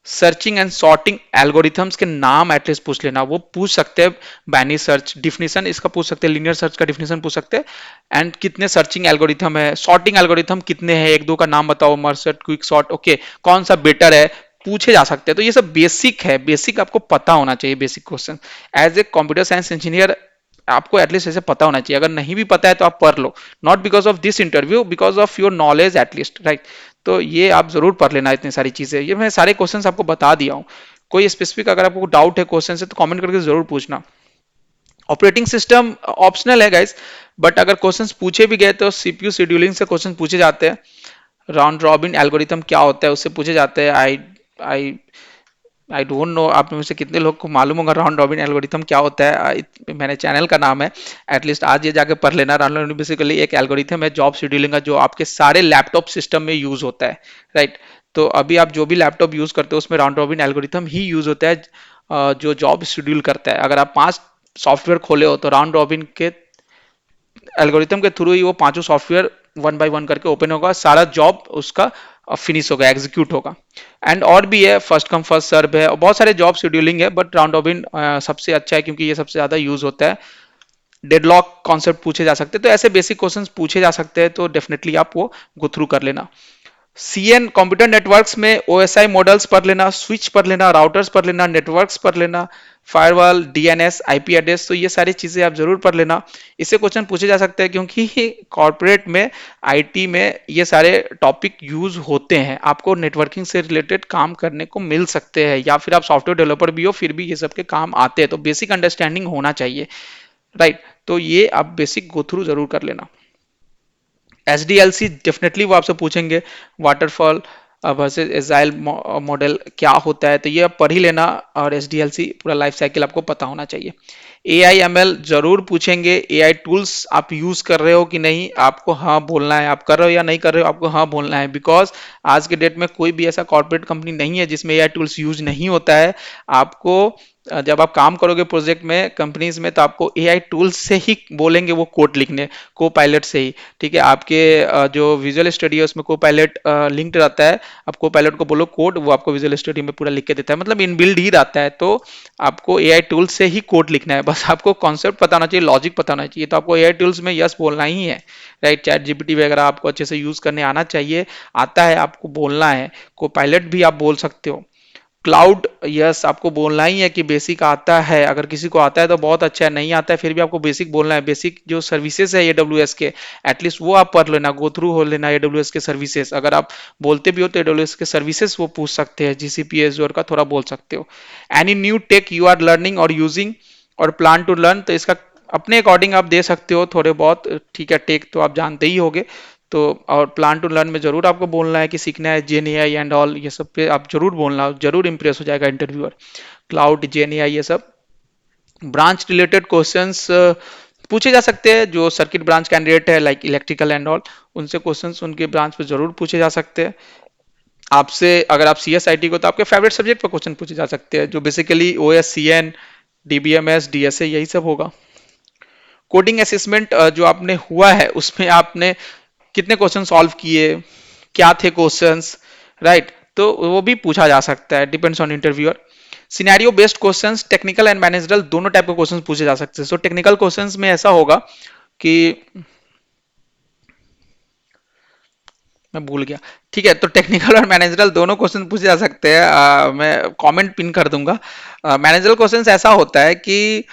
Searching and sorting algorithms के नाम एटलीस्ट पूछ लेना, वो पूछ सकते हैं। बाइनरी सर्च डिफिनेशन इसका पूछ सकते हैं, लीनियर सर्च का डिफिनेशन पूछ सकते हैं, एंड कितने सर्चिंग एल्गोरिथम है, सॉर्टिंग एल्गोरिथम कितने हैं, एक दो का नाम बताओ, मर्सर्ट, क्विक सॉर्ट, ओके, कौन सा बेटर है, पूछे जा सकते हैं। तो ये सब बेसिक है, बेसिक आपको पता होना चाहिए, basic question. As a computer science engineer आपको एटलीस्ट ऐसे पता होना चाहिए, अगर नहीं भी पता है तो आप पढ़ लो, not because of this interview, because of your knowledge at least, right. तो ये आप जरूर पढ़ लेना, इतनी सारी चीजें, ये मैं सारे क्वेश्चंस आपको बता दिया हूँ। कोई स्पेसिफिक अगर आपको डाउट है क्वेश्चन से, तो कमेंट करके जरूर पूछना। ऑपरेटिंग सिस्टम ऑप्शनल है गाइस, बट अगर क्वेश्चंस पूछे भी गए तो CPU शेड्यूलिंग से क्वेश्चन पूछे जाते हैं। राउंड रॉबिन एल्गोरिथम क्या होता है उससे पूछे जाते हैं। आई आई डोंट नो आप में से कितने लोग को मालूम होगा राउंड रॉबिन एल्गोरिथम क्या होता है। मैंने चैनल का नाम है, एटलीस्ट आज ये जाके पढ़ लेना। राउंड रॉबिन बेसिकली एक एल्गोरिथम है जॉब शेड्यूलिंग का, जो आपके सारे लैपटॉप सिस्टम में यूज होता है, राइट। तो अभी आप जो भी लैपटॉप यूज करते हो उसमें राउंड रॉबिन एल्गोरिथम ही यूज होता है, जो जॉब शेड्यूल करता है। अगर आप 5 सॉफ्टवेयर खोले हो तो राउंड रॉबिन के एल्गोरिथम के थ्रू ही वो पांचों सॉफ्टवेयर वन बाय वन करके ओपन होगा, सारा जॉब उसका फिनिश होगा, एग्जीक्यूट होगा। एंड और भी है, फर्स्ट कम फर्स्ट सर्व है, और बहुत सारे जॉब शेड्यूलिंग है, बट राउंड रॉबिन सबसे अच्छा है क्योंकि ये सबसे ज्यादा यूज होता है। डेडलॉक कॉन्सेप्ट पूछे जा सकते हैं, तो ऐसे बेसिक क्वेश्चंस पूछे जा सकते हैं, तो डेफिनेटली आप वो गो थ्रू कर लेना। CN कंप्यूटर नेटवर्क्स में OSI मॉडल्स पढ़ लेना, स्विच पढ़ लेना, राउटर्स पढ़ लेना, नेटवर्क्स पढ़ लेना, फायरवॉल, DNS, IP एड्रेस, तो ये सारी चीजें आप जरूर पढ़ लेना। इससे क्वेश्चन पूछे जा सकते हैं क्योंकि कॉर्पोरेट में, IT में ये सारे टॉपिक यूज होते हैं, आपको नेटवर्किंग से रिलेटेड काम करने को मिल सकते हैं, या फिर आप सॉफ्टवेयर डेवलपर भी हो फिर भी ये सब के काम आते हैं, तो बेसिक अंडरस्टैंडिंग होना चाहिए, राइट। तो ये आप बेसिक गो थ्रू जरूर कर लेना। SDLC डेफिनेटली वो आपसे पूछेंगे, वाटरफॉल वर्सेस एजाइल मॉडल क्या होता है, तो ये आप पढ़ ही लेना, और SDLC पूरा लाइफ साइकिल आपको पता होना चाहिए। AI ML जरूर पूछेंगे, AI टूल्स आप यूज कर रहे हो कि नहीं, आपको हाँ बोलना है, आप कर रहे हो या नहीं कर रहे हो, आपको हाँ बोलना है, बिकॉज आज के डेट में कोई भी ऐसा कॉर्पोरेट कंपनी नहीं है जिसमें AI टूल्स यूज नहीं होता है। आपको जब आप काम करोगे प्रोजेक्ट में, कंपनीज में, तो आपको AI टूल्स से ही बोलेंगे वो कोड लिखने, को पायलट से ही, ठीक है। आपके जो विजुअल स्टूडियो उसमें को पायलट लिंक्ड रहता है, आप को पायलट को बोलो कोड, वो आपको विजुअल स्टूडियो में पूरा लिख के देता है, मतलब इनबिल्ड ही रहता है। तो आपको AI टूल्स से ही कोड लिखना है, बस आपको कॉन्सेप्ट पता होना चाहिए, लॉजिक पता होना चाहिए, तो आपको AI टूल्स में यस बोलना ही है, राइट। चैट GPT वगैरह आपको अच्छे से यूज करने आना चाहिए, आता है आपको बोलना है। को पायलट भी आप बोल सकते हो। क्लाउड, यस आपको बोलना ही है कि बेसिक आता है, अगर किसी को आता है तो बहुत अच्छा है, नहीं आता है फिर भी आपको बेसिक बोलना है। बेसिक जो सर्विसेज है AWS के, एटलीस्ट वो आप पढ़ लेना, गो थ्रू हो लेना AWS के सर्विसेज। अगर आप बोलते भी हो तो AWS के सर्विसेज वो पूछ सकते हैं, GCP Azure का थोड़ा बोल सकते हो। Any new tech you are learning और यूजिंग और प्लान टू लर्न, तो इसका अपने अकॉर्डिंग आप दे सकते हो थोड़े बहुत, ठीक है, टेक तो आप जानते ही होगे। तो और प्लान टू लर्न में जरूर आपको बोलना है कि सीखना है जेन एआई एंड ऑल, ये सब पे आप जरूर बोलना, जरूर इंप्रेस हो जाएगा इंटरव्यूअर। क्लाउड, जेन एआई, ये सब ब्रांच रिलेटेड क्वेश्चंस पूछे जा सकते हैं। जो सर्किट ब्रांच कैंडिडेट है लाइक इलेक्ट्रिकल एंड ऑल, उनसे क्वेश्चंस उनके ब्रांच पे जरूर पूछे जा सकते हैं। आपसे अगर आप सी एस आई टी को, तो आपके फेवरेट सब्जेक्ट पर क्वेश्चन पूछे जा सकते हैं, जो basically O S C N, DBMS, DSA, यही सब होगा। कोडिंग असेसमेंट जो आपने हुआ है उसमें आपने कितने क्वेश्चन सॉल्व किए, क्या थे क्वेश्चंस, राइट, तो वो भी पूछा जा सकता है, depends on interviewer. Scenario based questions, technical and managerial दोनों टाइप के क्वेश्चंस पूछे जा सकते हैं। सो टेक्निकल क्वेश्चंस में ऐसा होगा कि, मैं भूल गया, ठीक है, तो टेक्निकल और मैनेजरल दोनों क्वेश्चन पूछे जा सकते हैं। मैं कमेंट पिन कर दूंगा। मैनेजरल क्वेश्चंस ऐसा होता है कि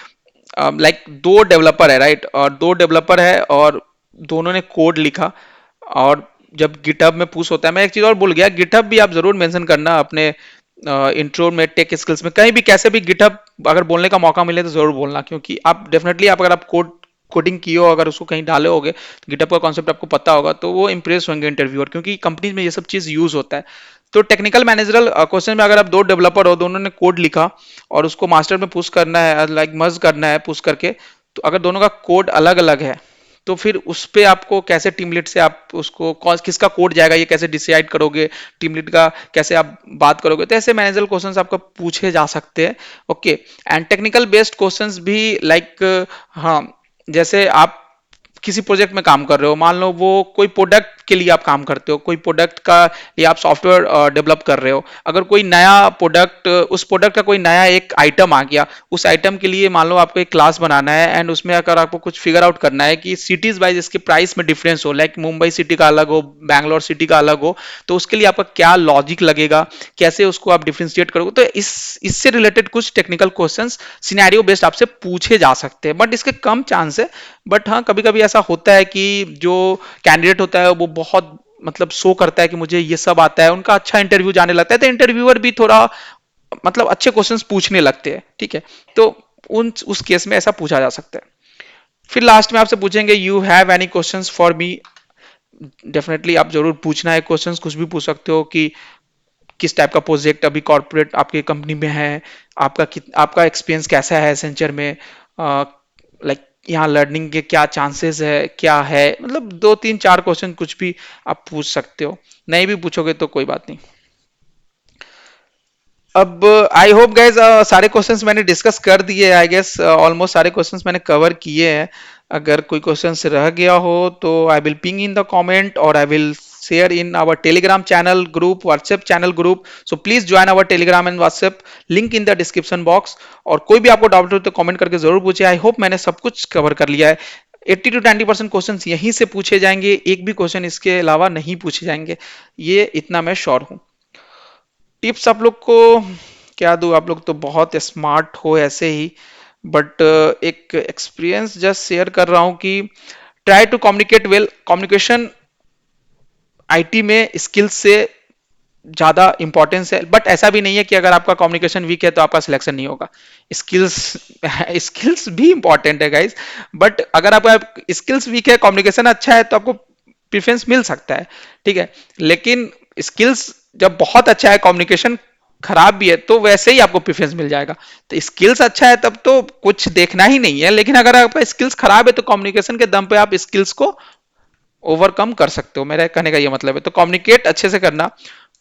लाइक दो डेवलपर है, राइट, और दो डेवलपर है और दोनों ने कोड लिखा, और जब गिटहब में पुश होता है, मैं एक चीज और भूल गया, गिटहब भी आप जरूर मेंशन करना अपने इंट्रो में, टेक स्किल्स में, कहीं भी कैसे भी गिटहब अगर बोलने का मौका मिले तो जरूर बोलना, क्योंकि आप डेफिनेटली, आप अगर आप कोडिंग किए हो, अगर उसको कहीं डाले होगे, गिटहब का कॉन्सेप्ट आपको पता होगा, तो वो इंप्रेस होंगे इंटरव्यूअर, क्योंकि कंपनी में ये सब चीज यूज होता है। तो टेक्निकल मैनेजरल क्वेश्चन में अगर आप दो डेवलपर हो, दोनों ने कोड लिखा और उसको मास्टर में पुश करना है, लाइक मर्ज करना है पुश करके, तो अगर दोनों का कोड अलग अलग है, तो फिर उस पे आपको कैसे टीम लीड से आप उसको किसका कोड जाएगा ये कैसे डिसाइड करोगे, टीम लीड का कैसे आप बात करोगे, तो ऐसे मैनेजरल क्वेश्चंस आपको पूछे जा सकते हैं। Okay, and technical based questions भी लाइक, हाँ, जैसे आप किसी प्रोजेक्ट में काम कर रहे हो, मान लो वो कोई प्रोडक्ट के लिए आप काम करते हो, कोई प्रोडक्ट का लिए आप सॉफ्टवेयर डेवलप कर रहे हो, अगर कोई नया प्रोडक्ट, उस प्रोडक्ट का कोई नया एक आइटम आ गया, उस आइटम के लिए मान लो आपको एक क्लास बनाना है, एंड उसमें अगर आपको कुछ फिगर आउट करना है कि सिटीज वाइज इसके प्राइस में डिफरेंस हो, लाइक मुंबई सिटी का अलग हो, बैंगलोर सिटी का अलग हो, तो उसके लिए आपका क्या लॉजिक लगेगा, कैसे उसको आप डिफ्रेंशिएट करोगे, तो इससे रिलेटेड कुछ टेक्निकल क्वेश्चंस सिनेरियो बेस्ड आपसे पूछे जा सकते हैं, बट इसके कम चांस है। बट हाँ, कभी कभी ऐसा होता है कि जो कैंडिडेट होता है वो बहुत मतलब शो करता है कि मुझे ये सब आता है, उनका अच्छा इंटरव्यू जाने लगता है, तो इंटरव्यूअर भी थोड़ा मतलब अच्छे क्वेश्चंस पूछने लगते हैं, ठीक है, तो उन उस केस में ऐसा पूछा जा सकता है। फिर लास्ट में आपसे पूछेंगे, you have any questions for me, definitely आप जरूर पूछना है क्वेश्चंस, कुछ भी पूछ सकते हो कि किस टाइप का प्रोजेक्ट अभी कॉर्पोरेट आपके कंपनी में है, आपका एक्सपीरियंस कैसा है एसेंचर में, लाइक यहाँ लर्निंग के क्या चांसेस है, क्या है, मतलब दो तीन चार क्वेश्चन कुछ भी आप पूछ सकते हो, नहीं भी पूछोगे तो कोई बात नहीं। अब आई होप गाइज सारे क्वेश्चंस मैंने डिस्कस कर दिए, आई गेस ऑलमोस्ट सारे क्वेश्चंस मैंने कवर किए हैं। अगर कोई क्वेश्चंस रह गया हो तो I will ping in the comment, और I will share in our Telegram channel group, WhatsApp channel group, so please join our Telegram and WhatsApp, link in the description box. और कोई भी आपको डाउट हो तो कमेंट करके जरूर पूछे। आई होप मैंने सब कुछ कवर कर लिया है। 80 to 90% क्वेश्चन यहीं से पूछे जाएंगे, एक भी क्वेश्चन इसके अलावा नहीं पूछे जाएंगे, ये इतना मैं श्योर हूँ। टिप्स आप लोग को क्या दूं, आप लोग तो बहुत स्मार्ट हो ऐसे ही, बट एक एक्सपीरियंस जस्ट शेयर कर रहा हूं कि try to communicate well. Communication IT में स्किल्स से ज्यादा इंपॉर्टेंस है, बट ऐसा भी नहीं है कि अगर आपका कम्युनिकेशन वीक है तो आपका सिलेक्शन नहीं होगा। स्किल्स स्किल्स भी इंपॉर्टेंट है गाइस, बट अगर आपका स्किल्स वीक है, कम्युनिकेशन अच्छा है, तो आपको प्रेफरेंस मिल सकता है, ठीक है, लेकिन स्किल्स जब बहुत अच्छा है, कम्युनिकेशन खराब भी है, तो वैसे ही आपको प्रेफरेंस मिल जाएगा। तो स्किल्स अच्छा है तब तो कुछ देखना ही नहीं है, लेकिन अगर आपका स्किल्स खराब है तो कम्युनिकेशन के दम पे आप स्किल्स को ओवरकम कर सकते हो, मेरा कहने का ये मतलब है। तो कम्युनिकेट अच्छे से करना,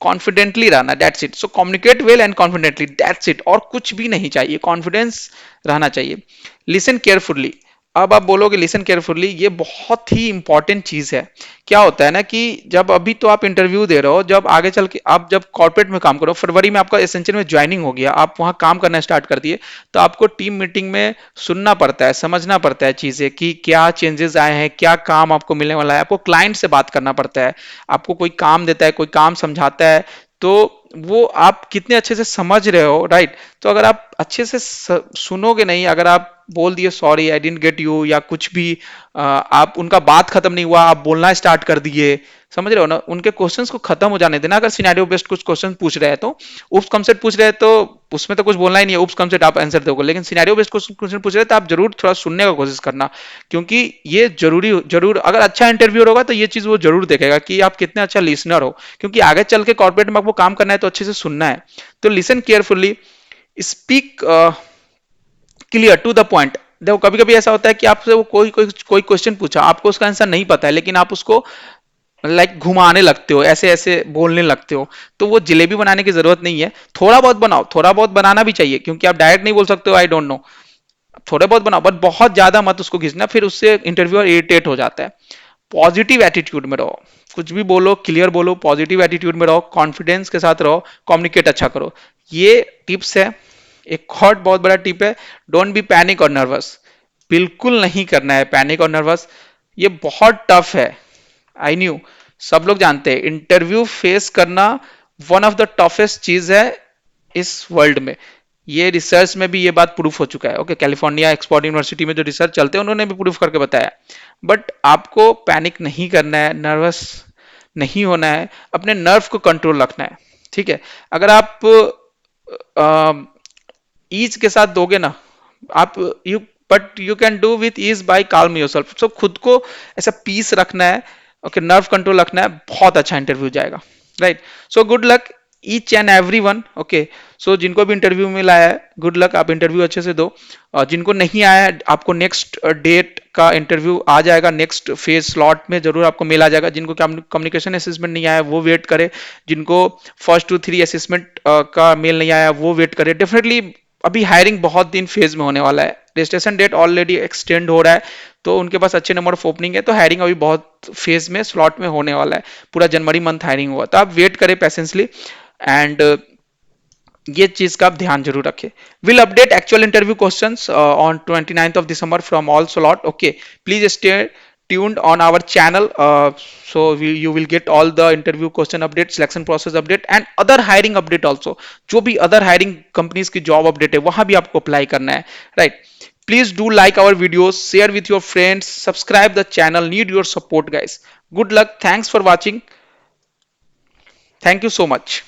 कॉन्फिडेंटली रहना, that's it. So communicate well and confidently, that's it, और कुछ भी नहीं चाहिए, कॉन्फिडेंस रहना चाहिए। लिसन केयरफुली, अब आप बोलोगे लिसन केयरफुली, ये बहुत ही इंपॉर्टेंट चीज है। क्या होता है ना कि जब अभी तो आप इंटरव्यू दे रहे हो, जब आगे चल के आप जब कॉर्पोरेट में काम करो, फरवरी में आपका एसेंशियल में ज्वाइनिंग हो गया, आप वहां काम करना स्टार्ट कर दिए, तो आपको टीम मीटिंग में सुनना पड़ता है, समझना पड़ता है चीजें कि क्या चेंजेस आए हैं, क्या काम आपको मिलने वाला है, आपको क्लाइंट से बात करना पड़ता है, आपको कोई काम देता है, कोई काम समझाता है, तो वो आप कितने अच्छे से समझ रहे हो, राइट। तो अगर आप अच्छे से सुनोगे नहीं, अगर आप बोल दिए sorry I didn't get you, या कुछ भी आप उनका बात खत्म नहीं हुआ आप बोलना स्टार्ट कर दिए, समझ रहे हो ना, उनके क्वेश्चंस को खत्म हो जाने देना। अगर सिनेरियो बेस्ड कुछ क्वेश्चन पूछ रहे हैं तो उप्स कम सेट पूछ रहे हैं तो उसमें तो कुछ बोलना ही नहीं है, उप्स कम सेट आप आंसर दोगे, लेकिन सिनेरियो बेस्ड क्वेश्चन पूछ रहे हैं तो आप जरूर थोड़ा सुनने का कोशिश करना, क्योंकि ये जरूरी जरूर, अगर अच्छा इंटरव्यूअर होगा तो ये चीज वो जरूर देखेगा कि आप कितने अच्छा लिसनर हो, क्योंकि आगे चल के कॉर्पोरेट में आपको काम करना है तो अच्छे से सुनना है। तो listen carefully, speak clear to the point. देखो कभी कभी ऐसा होता है कि आपसे वो कोई क्वेश्चन पूछा, आपको उसका आंसर नहीं पता है, लेकिन आप उसको घुमाने लगते हो, ऐसे ऐसे बोलने लगते हो, तो वो जलेबी बनाने की जरूरत नहीं है। थोड़ा बहुत बनाओ, थोड़ा बहुत बनाना भी चाहिए, क्योंकि आप डायरेक्ट नहीं बोल सकते हो आई डोंट नो, थोड़े बहुत बनाओ, बट बहुत ज्यादा मत उसको खींचना, फिर उससे इंटरव्यूअर इरिटेट हो जाता है। पॉजिटिव एटीट्यूड में रहो, कुछ भी बोलो क्लियर बोलो, पॉजिटिव एटीट्यूड में रहो, कॉन्फिडेंस के साथ रहो, कम्युनिकेट अच्छा करो। ये टिप्स है। एक और बहुत बड़ा टिप है, डोंट बी पैनिक और नर्वस, बिल्कुल नहीं करना है पैनिक और नर्वस, ये बहुत टफ है। आई न्यू, सब लोग जानते हैं इंटरव्यू फेस करना वन ऑफ द टफेस्ट चीज है इस वर्ल्ड में। ये रिसर्च में भी ये बात प्रूफ हो चुका है। ओके, कैलिफोर्निया एक्सपोर्ट यूनिवर्सिटी में जो रिसर्च चलते हैं उन्होंने भी प्रूफ करके बताया। बट आपको पैनिक नहीं करना है, नर्वस नहीं होना है, अपने नर्व को कंट्रोल रखना है। ठीक है, अगर आप ईज के साथ दोगे ना, आप you but you can do with ease by calm yourself, so खुद को ऐसा पीस रखना है, ओके, नर्व कंट्रोल रखना है, बहुत अच्छा इंटरव्यू जाएगा। Right, so good luck each and every one. Okay, so जिनको भी इंटरव्यू में लाया है गुड लक, आप इंटरव्यू अच्छे से दो, और जिनको नहीं आया है आपको नेक्स्ट डेट का इंटरव्यू आ जाएगा, नेक्स्ट फेज स्लॉट में जरूर आपको मेल आ जाएगा। जिनको कम्युनिकेशन असेसमेंट नहीं आया वो वेट करे, जिनको फर्स्ट टू थ्री असेसमेंट का मेल नहीं आया वो वेट करे। डेफिनेटली अभी हायरिंग बहुत दिन फेज में होने वाला है, रजिस्ट्रेशन डेट ऑलरेडी एक्सटेंड हो रहा है, तो उनके पास अच्छे नंबर ऑफ ओपनिंग है, तो हायरिंग अभी बहुत फेज में स्लॉट में होने वाला है, पूरा जनवरी मंथ हायरिंग हुआ, तो आप वेट करें पेशेंसली। एंड ये चीज का आप ध्यान जरूर रखें। Will update actual interview questions on 29th of December from all slot। Okay, please stay tuned on our channel, so you will get all the interview question update, selection process update and other hiring update also। जो भी other hiring companies की job update है वहां भी आपको apply करना है। Right, please do like our videos, share with your friends, subscribe the channel, need your support guys। Good luck, thanks for watching, thank you so much।